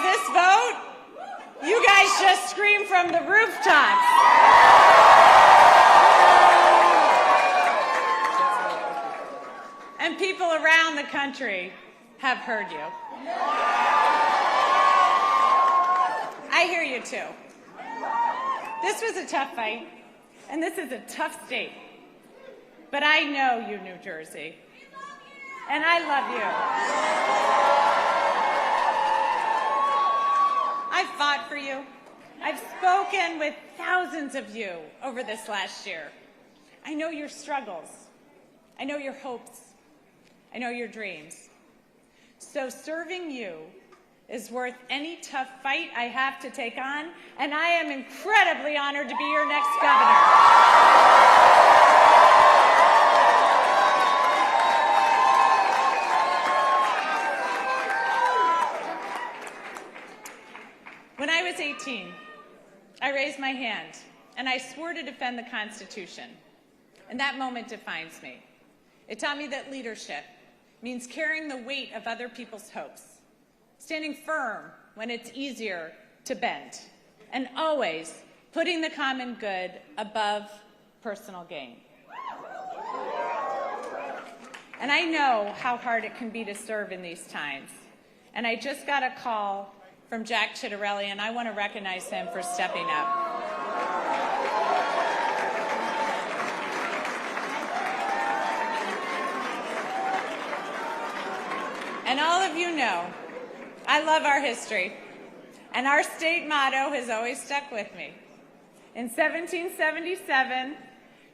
this vote, you guys just scream from the rooftops. And people around the country have heard you. I hear you too. This was a tough fight, and this is a tough state. But I know you, New Jersey, and I love you. I've fought for you. I've spoken with thousands of you over this last year. I know your struggles. I know your hopes. I know your dreams. So serving you is worth any tough fight I have to take on, and I am incredibly honored to be your next governor. When I was 18, I raised my hand and I swore to defend the Constitution. And that moment defines me. It taught me that leadership means carrying the weight of other people's hopes, standing firm when it's easier to bend, and always putting the common good above personal gain. And I know how hard it can be to serve in these times. And I just got a call from Jack Chitterelli, and I want to recognize him for stepping up. And all of you know, I love our history, and our state motto has always stuck with me. In 1777,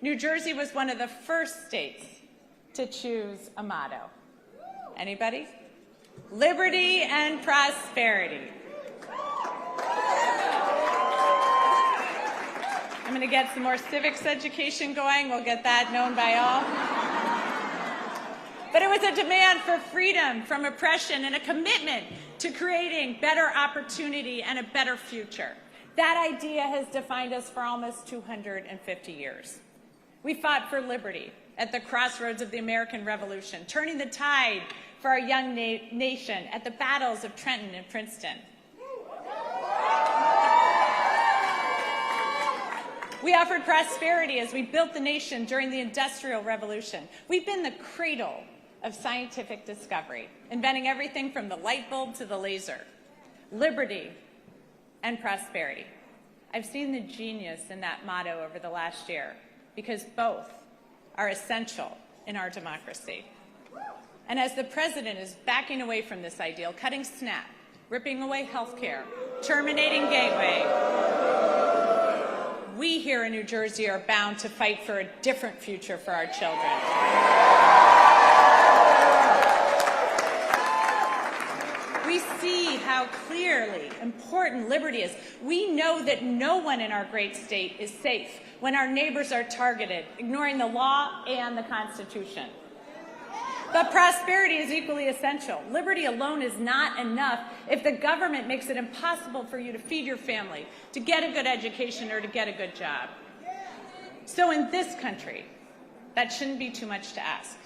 New Jersey was one of the first states to choose a motto. Anybody? Liberty and prosperity. I'm going to get some more civics education going. We'll get that known by all. But it was a demand for freedom from oppression and a commitment to creating better opportunity and a better future. That idea has defined us for almost 250 years. We fought for liberty at the crossroads of the American Revolution, turning the tide for our young nation at the battles of Trenton and Princeton. We offered prosperity as we built the nation during the Industrial Revolution. We've been the cradle of scientific discovery, inventing everything from the light bulb to the laser. Liberty and prosperity. I've seen the genius in that motto over the last year because both are essential in our democracy. And as the president is backing away from this ideal, cutting SNAP, ripping away health care, terminating Gateway, we here in New Jersey are bound to fight for a different future for our children. We see how clearly important liberty is. We know that no one in our great state is safe when our neighbors are targeted, ignoring the law and the Constitution. But prosperity is equally essential. Liberty alone is not enough if the government makes it impossible for you to feed your family, to get a good education, or to get a good job. So in this country, that shouldn't be too much to ask.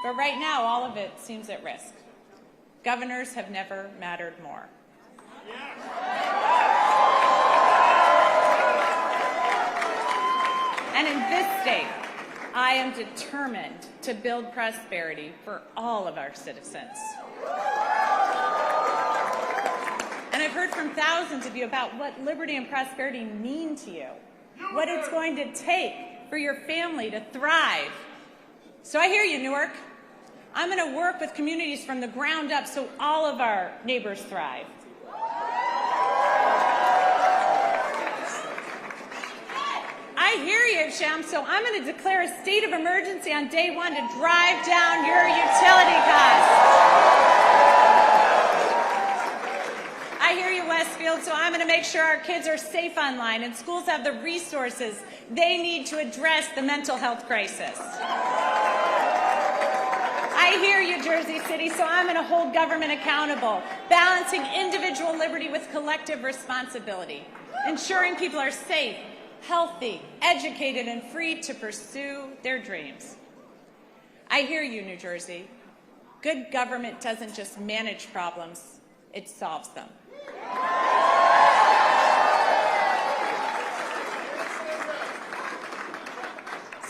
But right now, all of it seems at risk. Governors have never mattered more. And in this state, I am determined to build prosperity for all of our citizens. And I've heard from thousands of you about what liberty and prosperity mean to you, what it's going to take for your family to thrive. So I hear you, Newark. I'm going to work with communities from the ground up so all of our neighbors thrive. I hear you, Sham, so I'm going to declare a state of emergency on day one to drive down your utility costs. I hear you, Westfield, so I'm going to make sure our kids are safe online and schools have the resources they need to address the mental health crisis. I hear you, Jersey City, so I'm going to hold government accountable, balancing individual liberty with collective responsibility, ensuring people are safe, healthy, educated, and free to pursue their dreams. I hear you, New Jersey. Good government doesn't just manage problems, it solves them.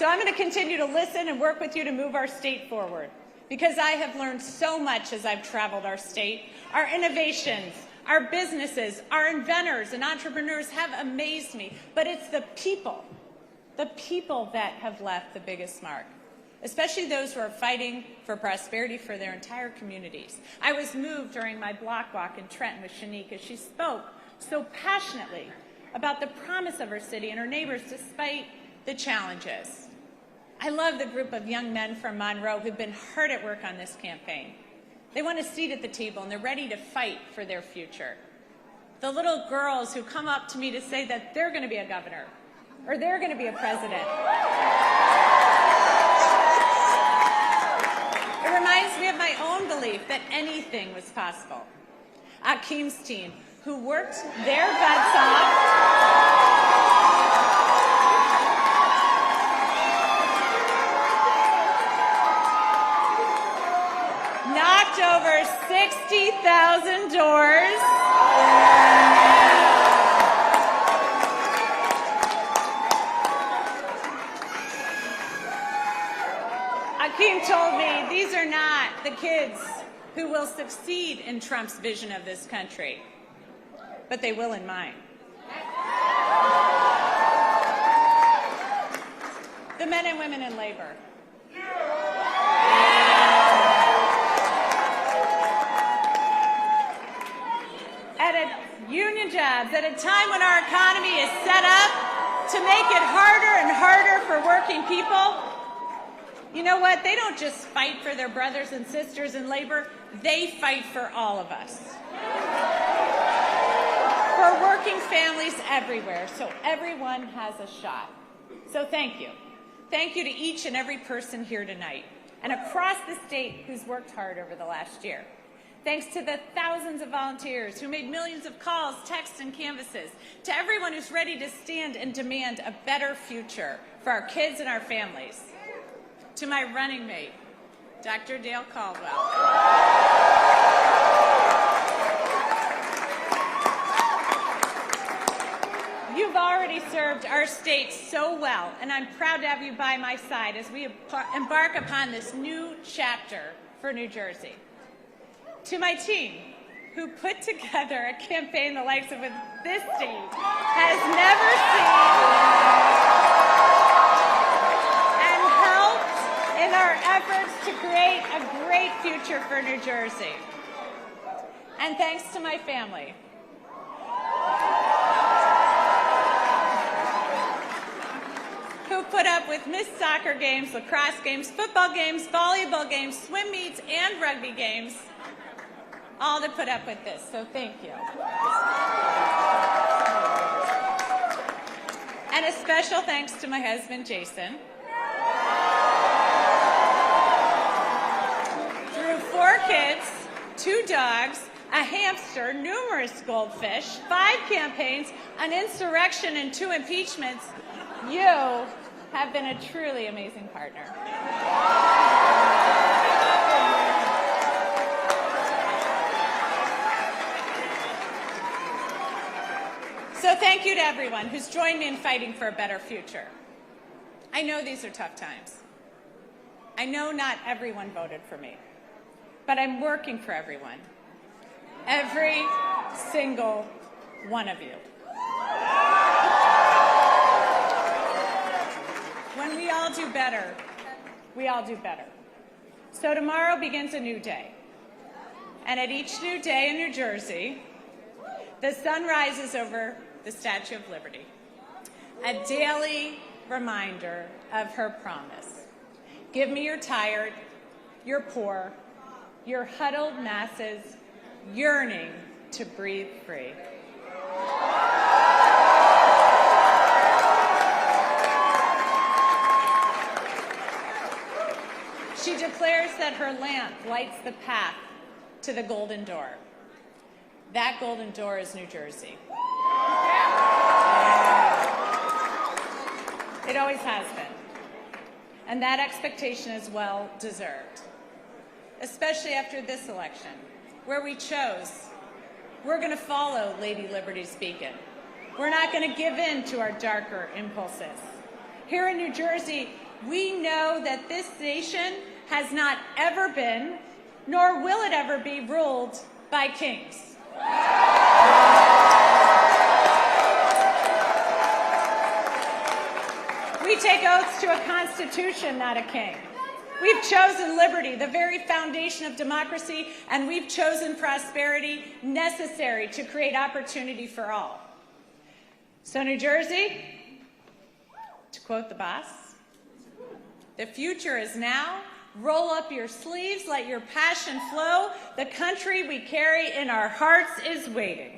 So I'm going to continue to listen and work with you to move our state forward, because I have learned so much as I've traveled our state. Our innovations, our businesses, our inventors and entrepreneurs have amazed me, but it's the people that have left the biggest mark, especially those who are fighting for prosperity for their entire communities. I was moved during my block walk in Trenton with Shanique as she spoke so passionately about the promise of her city and her neighbors despite the challenges. I love the group of young men from Monroe who've been hard at work on this campaign. They want a seat at the table and they're ready to fight for their future. The little girls who come up to me to say that they're going to be a governor or they're going to be a president. It reminds me of my own belief that anything was possible. Akeem's team, who worked their butts off knocked over 60,000 doors. Akeem told me these are not the kids who will succeed in Trump's vision of this country, but they will in mine. The men and women in labor. Union jobs at a time when our economy is set up to make it harder and harder for working people. You know what? They don't just fight for their brothers and sisters in labor. They fight for all of us. For working families everywhere, so everyone has a shot. So thank you. Thank you to each and every person here tonight and across the state who's worked hard over the last year. Thanks to the thousands of volunteers who made millions of calls, texts, and canvases, to everyone who's ready to stand and demand a better future for our kids and our families. To my running mate, Dr. Dale Caldwell. You've already served our state so well, and I'm proud to have you by my side as we embark upon this new chapter for New Jersey. To my team, who put together a campaign the likes of this state has never seen, and helped in our efforts to create a great future for New Jersey. And thanks to my family, who put up with missed soccer games, lacrosse games, football games, volleyball games, swim meets, and rugby games, all to put up with this, so thank you. And a special thanks to my husband, Jason. Through 4 kids, 2 dogs, a hamster, numerous goldfish, 5 campaigns, an insurrection, and 2 impeachments, you have been a truly amazing partner. So thank you to everyone who's joined me in fighting for a better future. I know these are tough times. I know not everyone voted for me, but I'm working for everyone. Every single one of you. When we all do better, we all do better. So tomorrow begins a new day. And at each new day in New Jersey, the sun rises over the Statue of Liberty, a daily reminder of her promise. Give me your tired, your poor, your huddled masses yearning to breathe free. She declares that her lamp lights the path to the golden door. That golden door is New Jersey. It always has been. And that expectation is well deserved, especially after this election, where we chose, we're going to follow Lady Liberty's beacon. We're not going to give in to our darker impulses. Here in New Jersey, We know that this nation has not ever been, nor will it ever be, ruled by kings. We take oaths to a constitution, not a king. We've chosen liberty, the very foundation of democracy, and we've chosen prosperity necessary to create opportunity for all. So, New Jersey, to quote the boss, the future is now. Roll up your sleeves, let your passion flow. The country we carry in our hearts is waiting.